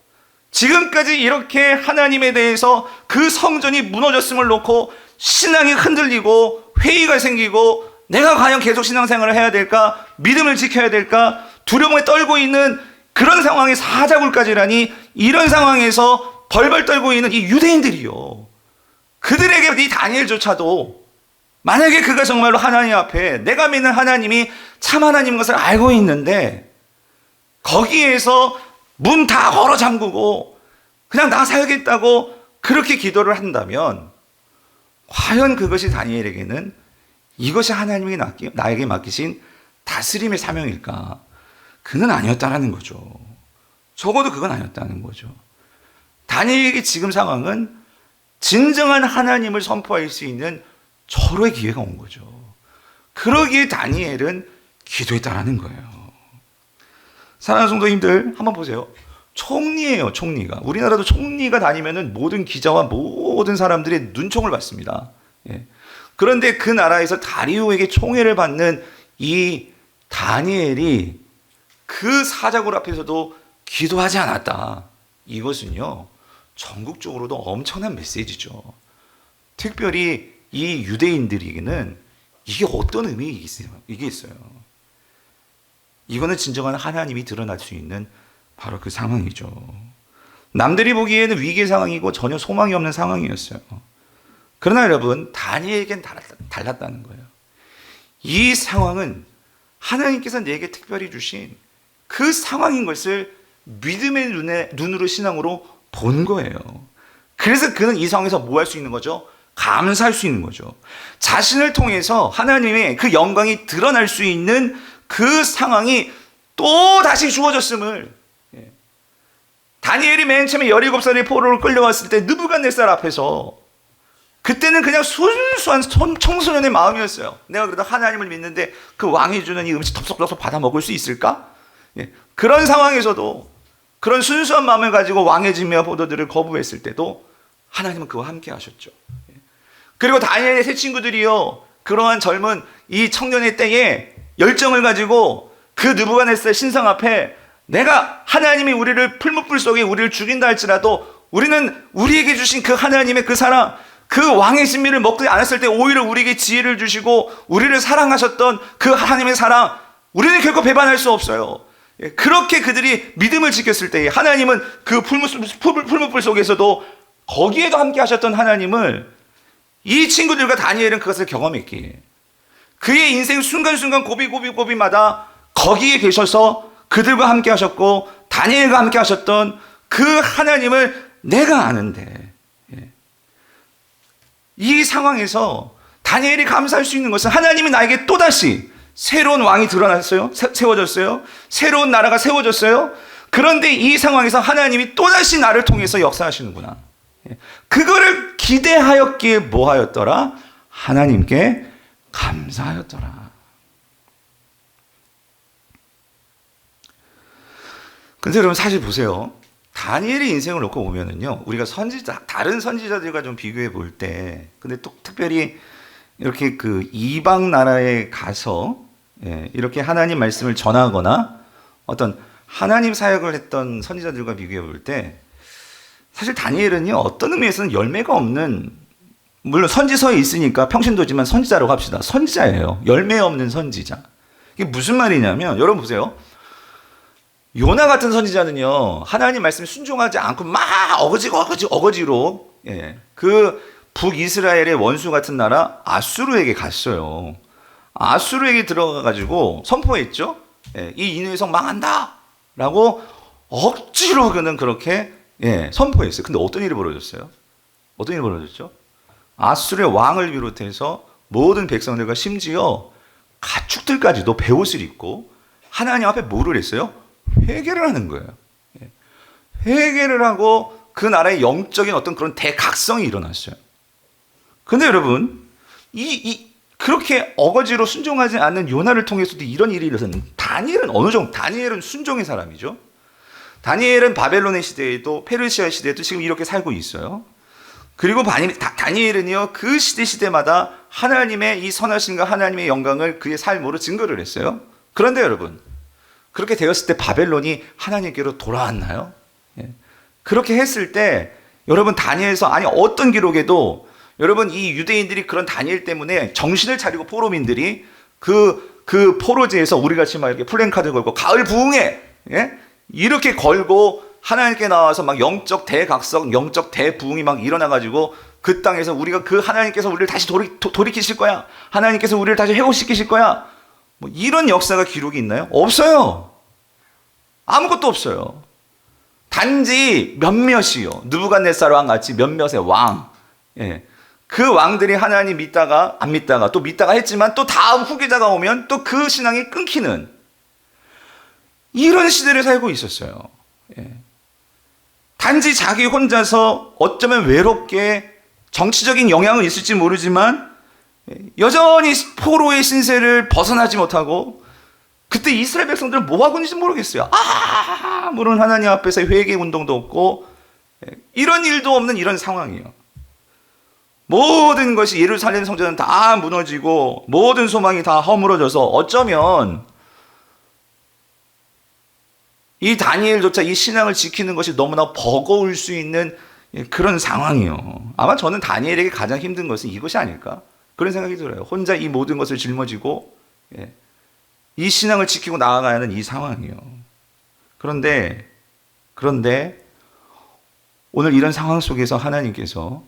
지금까지 이렇게 하나님에 대해서 그 성전이 무너졌음을 놓고 신앙이 흔들리고 회의가 생기고 내가 과연 계속 신앙생활을 해야 될까? 믿음을 지켜야 될까? 두려움에 떨고 있는 그런 상황에 사자굴까지라니, 이런 상황에서 벌벌 떨고 있는 이 유대인들이요, 그들에게 이 다니엘조차도 만약에 그가 정말로 하나님 앞에 내가 믿는 하나님이 참 하나님인 것을 알고 있는데 거기에서 문 다 걸어 잠그고 그냥 나 살겠다고 그렇게 기도를 한다면 과연 그것이 다니엘에게는 이것이 하나님이 나에게 맡기신 다스림의 사명일까? 그는 아니었다는 거죠. 적어도 그건 아니었다는 거죠. 다니엘에게 지금 상황은 진정한 하나님을 선포할 수 있는 절호의 기회가 온 거죠. 그러기에 다니엘은 기도했다라는 거예요. 사랑하는 성도님들, 한번 보세요. 총리예요, 총리가. 우리나라도 총리가 다니면은 모든 기자와 모든 사람들의 눈총을 받습니다. 그런데 그 나라에서 다리오에게 총애를 받는 이 다니엘이 그 사자굴 앞에서도 기도하지 않았다. 이것은요, 전국적으로도 엄청난 메시지죠. 특별히 이 유대인들에게는 이게 어떤 의미가 있어요. 이거는 진정한 하나님이 드러날 수 있는 바로 그 상황이죠. 남들이 보기에는 위기의 상황이고 전혀 소망이 없는 상황이었어요. 그러나 여러분, 다니엘에겐 달랐다는 거예요. 이 상황은 하나님께서 내게 특별히 주신 그 상황인 것을 믿음의 눈으로 신앙으로 본 거예요. 그래서 그는 이 상황에서 뭐 할 수 있는 거죠? 감사할 수 있는 거죠. 자신을 통해서 하나님의 그 영광이 드러날 수 있는 그 상황이 또 다시 주어졌음을, 다니엘이 맨 처음에 17살의 포로를 끌려왔을 때 느부갓네살 앞에서 그때는 그냥 순수한 청소년의 마음이었어요. 내가 그러다 하나님을 믿는데 그 왕이 주는 이 음식 덥석덥석 받아 먹을 수 있을까? 그런 상황에서도 그런 순수한 마음을 가지고 왕의 진미와 포도들을 거부했을 때도 하나님은 그와 함께 하셨죠. 그리고 다니엘의 세 친구들이요, 그러한 젊은 이 청년의 때에 열정을 가지고 그 느부갓네살 신상 앞에 내가 하나님이 우리를 풀무불 속에 우리를 죽인다 할지라도 우리는 우리에게 주신 그 하나님의 그 사랑, 그 왕의 신미를 먹지 않았을 때 오히려 우리에게 지혜를 주시고 우리를 사랑하셨던 그 하나님의 사랑, 우리는 결코 배반할 수 없어요. 그렇게 그들이 믿음을 지켰을 때 하나님은 그 풀무불 속에서도 거기에도 함께 하셨던 하나님을 이 친구들과 다니엘은 그것을 경험했기에 그의 인생 순간순간 고비마다 거기에 계셔서 그들과 함께 하셨고 다니엘과 함께 하셨던 그 하나님을 내가 아는데, 이 상황에서 다니엘이 감사할 수 있는 것은 하나님이 나에게 또다시 새로운 왕이 드러났어요. 세워졌어요. 새로운 나라가 세워졌어요. 그런데 이 상황에서 하나님이 또다시 나를 통해서 역사하시는구나. 그거를 기대하였기에 뭐 하였더라? 하나님께 감사하였더라. 근데 여러분 사실 보세요. 다니엘의 인생을 놓고 보면은요, 우리가 다른 선지자들과 좀 비교해 볼 때, 근데 또 특별히 이렇게 그 이방 나라에 가서 이렇게 하나님 말씀을 전하거나 어떤 하나님 사역을 했던 선지자들과 비교해 볼 때, 사실 다니엘은요, 어떤 의미에서는 열매가 없는, 물론 선지서에 있으니까 평신도지만 선지자라고 합시다. 선지자예요. 열매 없는 선지자. 이게 무슨 말이냐면, 여러분 보세요. 요나 같은 선지자는요, 하나님 말씀에 순종하지 않고 막 어거지로 그 북이스라엘의 원수 같은 나라 아수르에게 갔어요. 아수르에게 들어가가지고 선포했죠. 이 니느웨 성 망한다 라고 억지로 그는 그렇게 선포했어요. 근데 어떤 일이 벌어졌어요? 어떤 일이 벌어졌죠? 아수르의 왕을 비롯해서 모든 백성들과 심지어 가축들까지도 베옷을 입고 하나님 앞에 뭐를 했어요? 회개를 하는 거예요. 회개를 하고 그 나라의 영적인 어떤 그런 대각성이 일어났어요. 근데 여러분, 그렇게 어거지로 순종하지 않는 요나를 통해서도 이런 일이 일어났는데, 다니엘은 순종의 사람이죠. 다니엘은 바벨론의 시대에도 페르시아 시대에도 지금 이렇게 살고 있어요. 그리고 다니엘은요, 그 시대마다 하나님의 이 선하심과 하나님의 영광을 그의 삶으로 증거를 했어요. 그런데 여러분, 그렇게 되었을 때 바벨론이 하나님께로 돌아왔나요? 그렇게 했을 때 여러분, 다니엘서 아니 어떤 기록에도 여러분, 이 유대인들이 그런 다니엘 때문에 정신을 차리고 포로민들이 그 포로지에서 우리 같이 막 이렇게 플랜카드 걸고 가을 부흥회 이렇게 걸고 하나님께 나와서 막 영적 대각성, 영적 대부흥이 막 일어나가지고 그 땅에서 우리가 그 하나님께서 우리를 다시 돌이키실 거야. 하나님께서 우리를 다시 회복시키실 거야. 뭐 이런 역사가 기록이 있나요? 없어요. 아무것도 없어요. 단지 몇몇이요. 느부갓네살 왕 같이 몇몇의 왕. 그 왕들이 하나님 믿다가 안 믿다가 또 믿다가 했지만 또 다음 후계자가 오면 또 그 신앙이 끊기는 이런 시대를 살고 있었어요. 단지 자기 혼자서 어쩌면 외롭게 정치적인 영향은 있을지 모르지만 여전히 포로의 신세를 벗어나지 못하고, 그때 이스라엘 백성들은 뭐 하고 있는지 모르겠어요. 물론 하나님 앞에서 회개 운동도 없고 이런 일도 없는 이런 상황이에요. 모든 것이 예루살렘 성전은 다 무너지고 모든 소망이 다 허물어져서 어쩌면 이 다니엘조차 이 신앙을 지키는 것이 너무나 버거울 수 있는 그런 상황이에요. 아마 저는 다니엘에게 가장 힘든 것은 이것이 아닐까, 그런 생각이 들어요. 혼자 이 모든 것을 짊어지고 이 신앙을 지키고 나아가야 하는 이 상황이에요. 그런데 오늘 이런 상황 속에서 하나님께서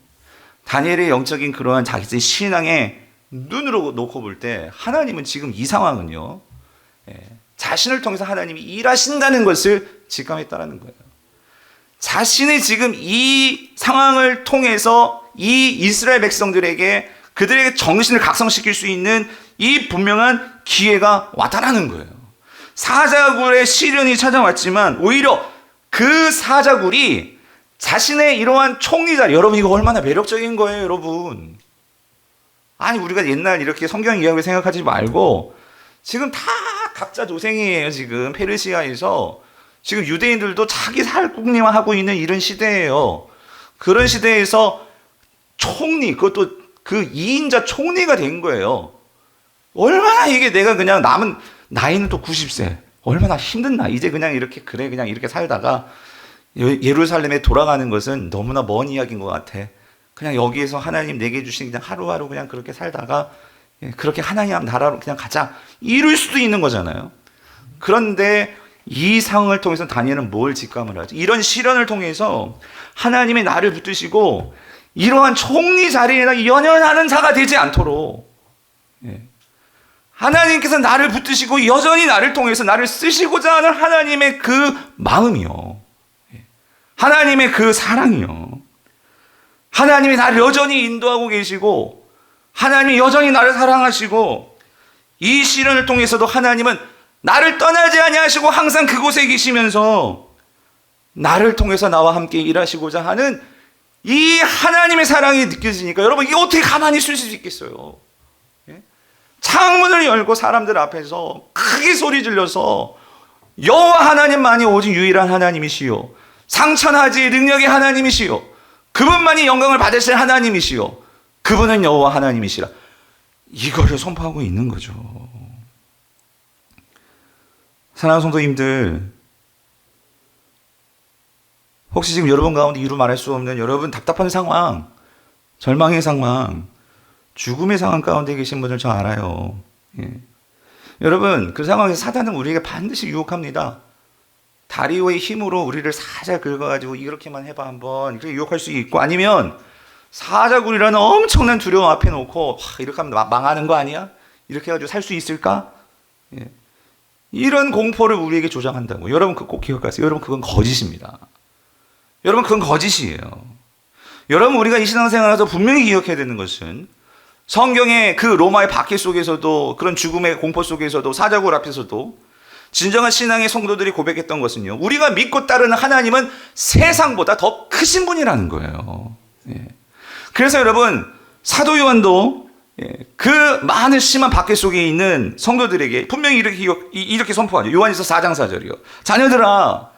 다니엘의 영적인 그러한 자기 신앙의 눈으로 놓고 볼 때 하나님은 지금 이 상황은요, 자신을 통해서 하나님이 일하신다는 것을 직감했다는 거예요. 자신이 지금 이 상황을 통해서 이 이스라엘 백성들에게 그들에게 정신을 각성시킬 수 있는 이 분명한 기회가 나타나는 거예요. 사자굴의 시련이 찾아왔지만 오히려 그 사자굴이 자신의 이러한 총리자, 여러분 이거 얼마나 매력적인 거예요, 여러분. 아니 우리가 옛날 이렇게 성경 이야기를 생각하지 말고 지금 다 각자 도생이에요. 지금 페르시아에서 지금 유대인들도 자기 살궁리만 있는 이런 시대예요. 그런 시대에서 총리, 그것도 그 2인자 총리가 된 거예요. 얼마나 이게 내가 그냥 남은 나이는 또 90세, 얼마나 힘든 나이, 이제 그냥 이렇게 그냥 이렇게 살다가 예루살렘에 돌아가는 것은 너무나 먼 이야기인 것 같아. 그냥 여기에서 하나님 내게 주신 그냥 하루하루 그냥 그렇게 살다가 그렇게 하나님 나라로 그냥 가자, 이럴 수도 있는 거잖아요. 그런데 이 상황을 통해서 다니엘은 뭘 직감을 하죠? 이런 시련을 통해서 하나님의 나를 붙드시고 이러한 총리 자리에 연연하는 자가 되지 않도록 하나님께서 나를 붙드시고 여전히 나를 통해서 나를 쓰시고자 하는 하나님의 그 마음이요, 하나님의 그 사랑이요, 하나님이 나를 여전히 인도하고 계시고 하나님이 여전히 나를 사랑하시고 이 시련을 통해서도 하나님은 나를 떠나지 아니하시고 항상 그곳에 계시면서 나를 통해서 나와 함께 일하시고자 하는 이 하나님의 사랑이 느껴지니까 여러분 이게 어떻게 가만히 있을 수 있겠어요? 창문을 열고 사람들 앞에서 크게 소리 질러서 여호와 하나님만이 오직 유일한 하나님이시요 상천하지 능력의 하나님이시요 그분만이 영광을 받으실 하나님이시요 그분은 여호와 하나님이시라. 이거를 선포하고 있는 거죠. 사랑하는 성도님들, 혹시 지금 여러분 가운데 이루 말할 수 없는 여러분 답답한 상황, 절망의 상황, 죽음의 상황 가운데 계신 분들 저 알아요. 예. 여러분 그 상황에서 사단은 우리에게 반드시 유혹합니다. 다리오의 힘으로 우리를 살짝 긁어가지고 이렇게만 해봐 한번 이렇게 유혹할 수 있고, 아니면 사자굴이라는 엄청난 두려움 앞에 놓고 이렇게 하면 망하는 거 아니야? 이렇게 해가지고 살 수 있을까? 예. 이런 공포를 우리에게 조장한다고. 여러분 그거 꼭 기억하세요. 여러분 그건 거짓입니다. 여러분 그건 거짓이에요. 여러분 우리가 이 신앙생활에서 분명히 기억해야 되는 것은 성경의 그 로마의 박해 속에서도 그런 죽음의 공포 속에서도 사자굴 앞에서도 진정한 신앙의 성도들이 고백했던 것은요, 우리가 믿고 따르는 하나님은 세상보다 더 크신 분이라는 거예요. 예. 그래서 여러분 사도 요한도 그 많은 심한 박해 속에 있는 성도들에게 분명히 이렇게 선포하죠. 요한일서 4장 4절이요. 자녀들아,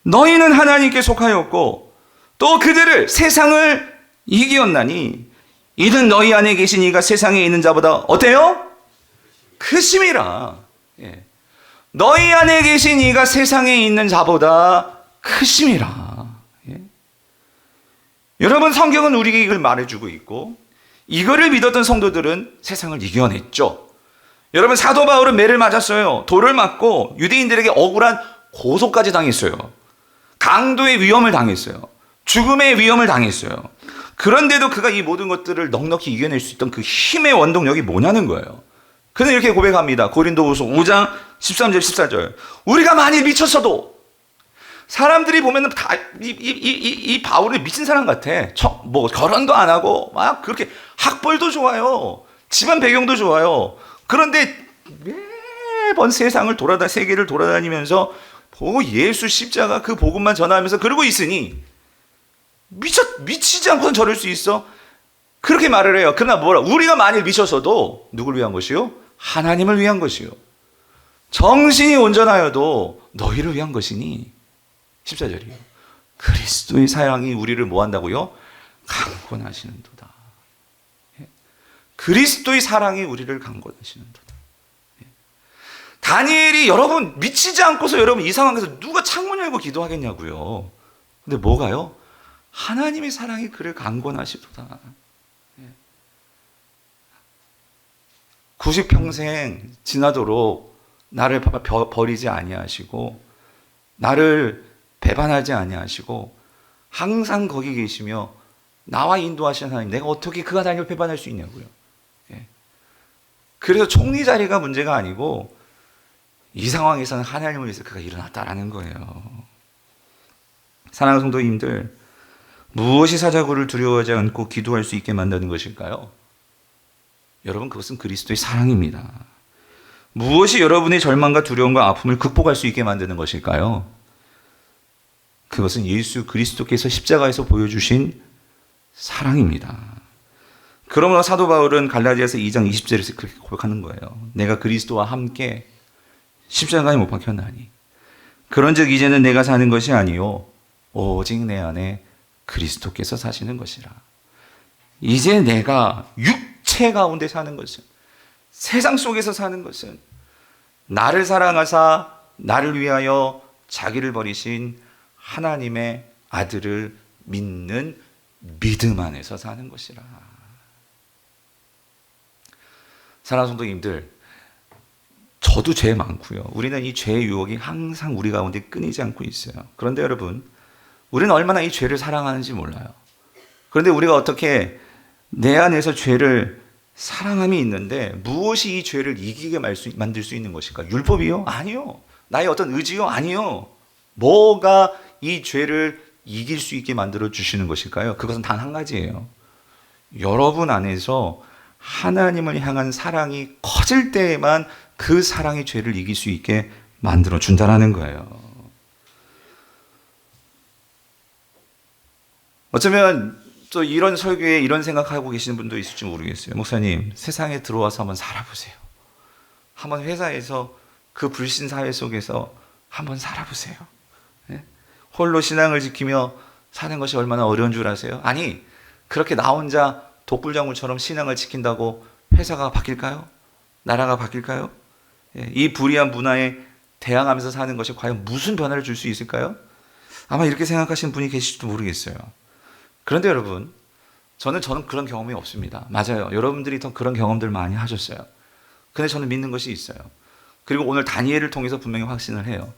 너희는 하나님께 속하였고 또 그들을 세상을 이기었나니 이는 너희 안에 계신 이가 세상에 있는 자보다 어때요? 크심이라. 예. 너희 안에 계신 이가 세상에 있는 자보다 크심이라. 예. 여러분 성경은 우리에게 이걸 말해주고 있고, 이거를 믿었던 성도들은 세상을 이겨냈죠. 여러분 사도 바울은 매를 맞았어요. 돌을 맞고 유대인들에게 억울한 고소까지 당했어요. 강도의 위험을 당했어요. 죽음의 위험을 당했어요. 그런데도 그가 이 모든 것들을 넉넉히 이겨낼 수 있던 그 힘의 원동력이 뭐냐는 거예요. 그는 이렇게 고백합니다. 고린도후서 5장 13절 14절. 우리가 많이 미쳤어도, 사람들이 보면 다 이 바울이 미친 사람 같아. 뭐 결혼도 안 하고 막 그렇게 학벌도 좋아요. 집안 배경도 좋아요. 그런데 매번 세계를 돌아다니면서 예수 십자가 그 복음만 전하면서 그러고 있으니 미치지 않고는 저럴 수 있어? 그렇게 말을 해요. 그러나 뭐라? 우리가 만일 미쳤어도 누굴 위한 것이요? 하나님을 위한 것이요. 정신이 온전하여도 너희를 위한 것이니 14절이요. 그리스도의 사랑이 우리를 뭐 한다고요? 강권하시는도다. 그리스도의 사랑이 우리를 강권하시는도다. 다니엘이 여러분 미치지 않고서 여러분 이 상황에서 누가 창문 열고 기도하겠냐고요. 근데 뭐가요? 하나님의 사랑이 그를 강권하시도다. 90평생 지나도록 나를 버리지 아니하시고 나를 배반하지 아니하시고 항상 거기 계시며 나와 인도하시는 하나님, 내가 어떻게 그 하나님을 배반할 수 있냐고요. 그래서 총리 자리가 문제가 아니고 이 상황에서는 하나님을 위해서 그가 일어났다라는 거예요. 사랑하는 성도님들, 무엇이 사자굴을 두려워하지 않고 기도할 수 있게 만드는 것일까요? 여러분 그것은 그리스도의 사랑입니다. 무엇이 여러분의 절망과 두려움과 아픔을 극복할 수 있게 만드는 것일까요? 그것은 예수 그리스도께서 십자가에서 보여주신 사랑입니다. 그러므로 사도 바울은 갈라디아서 2장 20절에서 그렇게 고백하는 거예요. 내가 그리스도와 함께 십자가에 못 박혔나니 그런즉 이제는 내가 사는 것이 아니요 오직 내 안에 그리스도께서 사시는 것이라. 이제 내가 육체 가운데 사는 것은, 세상 속에서 사는 것은 나를 사랑하사 나를 위하여 자기를 버리신 하나님의 아들을 믿는 믿음 안에서 사는 것이라. 사랑하는 성도님들, 저도 죄 많고요. 우리는 이 죄의 유혹이 항상 우리 가운데 끊이지 않고 있어요. 그런데 여러분, 우리는 얼마나 이 죄를 사랑하는지 몰라요. 그런데 우리가 어떻게 내 안에서 죄를 사랑함이 있는데 무엇이 이 죄를 이기게 만들 수 있는 것일까? 율법이요? 아니요. 나의 어떤 의지요? 아니요. 뭐가 이 죄를 이길 수 있게 만들어 주시는 것일까요? 그것은 단 한 가지예요. 여러분 안에서 하나님을 향한 사랑이 커질 때에만 그 사랑이 죄를 이길 수 있게 만들어 준다라는 거예요. 어쩌면 또 이런 설교에 이런 생각하고 계시는 분도 있을지 모르겠어요. 목사님, 세상에 들어와서 한번 살아보세요. 한번 회사에서 그 불신 사회 속에서 한번 살아보세요. 네? 홀로 신앙을 지키며 사는 것이 얼마나 어려운 줄 아세요? 아니, 그렇게 나 혼자 독불장군처럼 신앙을 지킨다고 회사가 바뀔까요? 나라가 바뀔까요? 이 불의한 문화에 대항하면서 사는 것이 과연 무슨 변화를 줄 수 있을까요? 아마 이렇게 생각하시는 분이 계실지도 모르겠어요. 그런데 여러분, 저는 그런 경험이 없습니다. 맞아요. 여러분들이 더 그런 경험들 많이 하셨어요. 근데 저는 믿는 것이 있어요. 그리고 오늘 다니엘을 통해서 분명히 확신을 해요.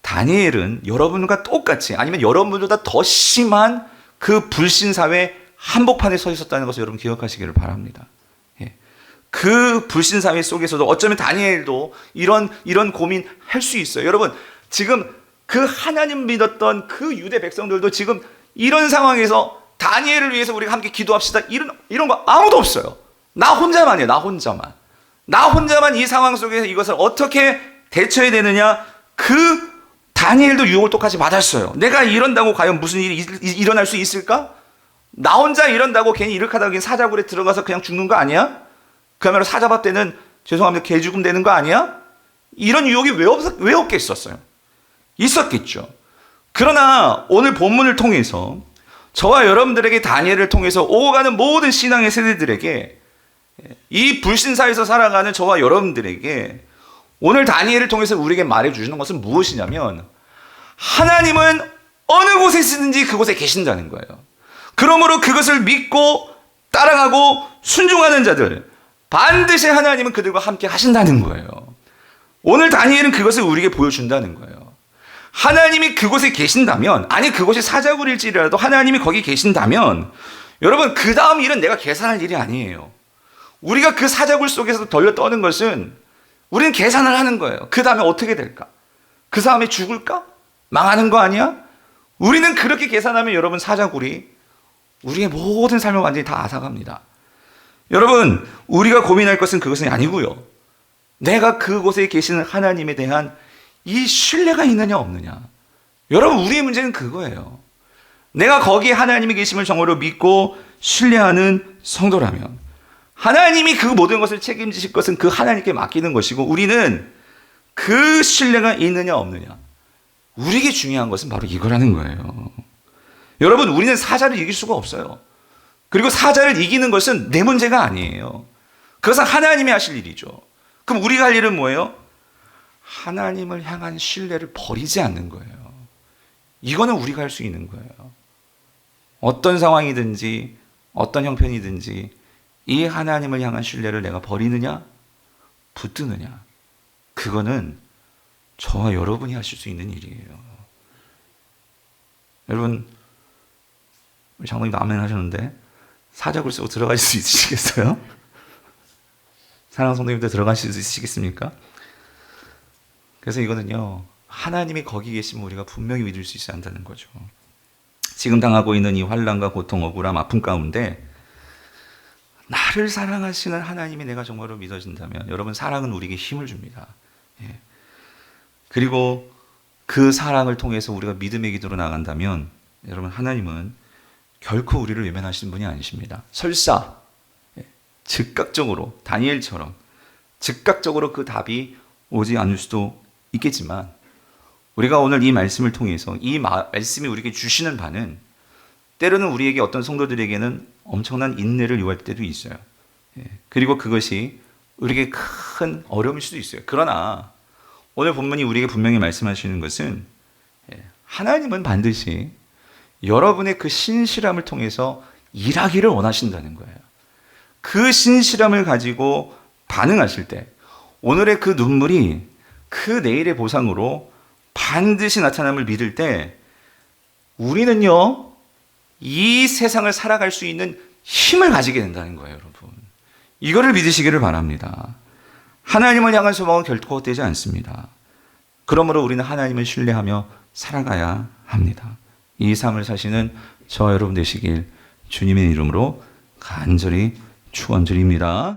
다니엘은 여러분과 똑같이 아니면 여러분들보다 더 심한 그 불신사회 한복판에 서 있었다는 것을 여러분 기억하시기를 바랍니다. 그 불신사회 속에서도 어쩌면 다니엘도 이런 고민할 수 있어요. 여러분, 지금 그 하나님 믿었던 그 유대 백성들도 지금 이런 상황에서 다니엘을 위해서 우리가 함께 기도합시다. 이런 거 아무도 없어요. 나 혼자만이에요. 나 혼자만 이 상황 속에서 이것을 어떻게 대처해야 되느냐. 그 다니엘도 유혹을 똑같이 받았어요. 내가 이런다고 과연 무슨 일이 일어날 수 있을까? 나 혼자 이런다고 괜히 이렇게 사자굴에 들어가서 그냥 죽는 거 아니야? 그야말로 사자밥 때는 죄송합니다. 개 죽음 되는 거 아니야? 이런 유혹이 왜 없겠었어요? 있었겠죠. 그러나 오늘 본문을 통해서 저와 여러분들에게 다니엘을 통해서 오고 가는 모든 신앙의 세대들에게 이 불신사에서 살아가는 저와 여러분들에게 오늘 다니엘을 통해서 우리에게 말해주시는 것은 무엇이냐면 하나님은 어느 곳에 있든지 그곳에 계신다는 거예요. 그러므로 그것을 믿고 따라가고 순종하는 자들 반드시 하나님은 그들과 함께 하신다는 거예요. 오늘 다니엘은 그것을 우리에게 보여준다는 거예요. 하나님이 그곳에 계신다면, 아니 그곳이 사자굴일지라도 하나님이 거기 계신다면 여러분 그 다음 일은 내가 계산할 일이 아니에요. 우리가 그 사자굴 속에서 덜려 떠는 것은 우리는 계산을 하는 거예요. 그 다음에 어떻게 될까? 그 다음에 죽을까? 망하는 거 아니야? 우리는 그렇게 계산하면 여러분 사자굴이 우리의 모든 삶을 완전히 다 앗아갑니다. 여러분, 우리가 고민할 것은 그것은 아니고요. 내가 그곳에 계시는 하나님에 대한 이 신뢰가 있느냐 없느냐. 여러분, 우리의 문제는 그거예요. 내가 거기에 하나님이 계심을 정말로 믿고 신뢰하는 성도라면 하나님이 그 모든 것을 책임지실 것은 그 하나님께 맡기는 것이고 우리는 그 신뢰가 있느냐 없느냐. 우리에게 중요한 것은 바로 이거라는 거예요. 여러분, 우리는 사자를 이길 수가 없어요. 그리고 사자를 이기는 것은 내 문제가 아니에요. 그것은 하나님이 하실 일이죠. 그럼 우리가 할 일은 뭐예요? 하나님을 향한 신뢰를 버리지 않는 거예요. 이거는 우리가 할 수 있는 거예요. 어떤 상황이든지 어떤 형편이든지 이 하나님을 향한 신뢰를 내가 버리느냐 붙드느냐, 그거는 저와 여러분이 하실 수 있는 일이에요. 여러분, 우리 장로님 아멘 하셨는데 사자굴 속 들어가실 수 있으시겠어요? 사랑하는 성도님들 들어가실 수 있으시겠습니까? 그래서 이거는요, 하나님이 거기 계시면 우리가 분명히 믿을 수 있어야 한다는 거죠. 지금 당하고 있는 이 환난과 고통, 억울함, 아픔 가운데 나를 사랑하시는 하나님이 내가 정말로 믿어진다면 여러분, 사랑은 우리에게 힘을 줍니다. 예. 그리고 그 사랑을 통해서 우리가 믿음의 기도로 나간다면 여러분, 하나님은 결코 우리를 외면하시는 분이 아니십니다. 설사 즉각적으로 다니엘처럼 즉각적으로 그 답이 오지 않을 수도 있겠지만 우리가 오늘 이 말씀을 통해서 이 말씀이 우리에게 주시는 바는 때로는 우리에게 어떤 성도들에게는 엄청난 인내를 요할 때도 있어요. 그리고 그것이 우리에게 큰 어려움일 수도 있어요. 그러나 오늘 본문이 우리에게 분명히 말씀하시는 것은 하나님은 반드시 여러분의 그 신실함을 통해서 일하기를 원하신다는 거예요. 그 신실함을 가지고 반응하실 때 오늘의 그 눈물이 그 내일의 보상으로 반드시 나타남을 믿을 때 우리는요, 이 세상을 살아갈 수 있는 힘을 가지게 된다는 거예요, 여러분. 이거를 믿으시기를 바랍니다. 하나님을 향한 소망은 결코 헛되지 않습니다. 그러므로 우리는 하나님을 신뢰하며 살아가야 합니다. 이 삶을 사시는 저와 여러분 되시길 주님의 이름으로 간절히 축원드립니다.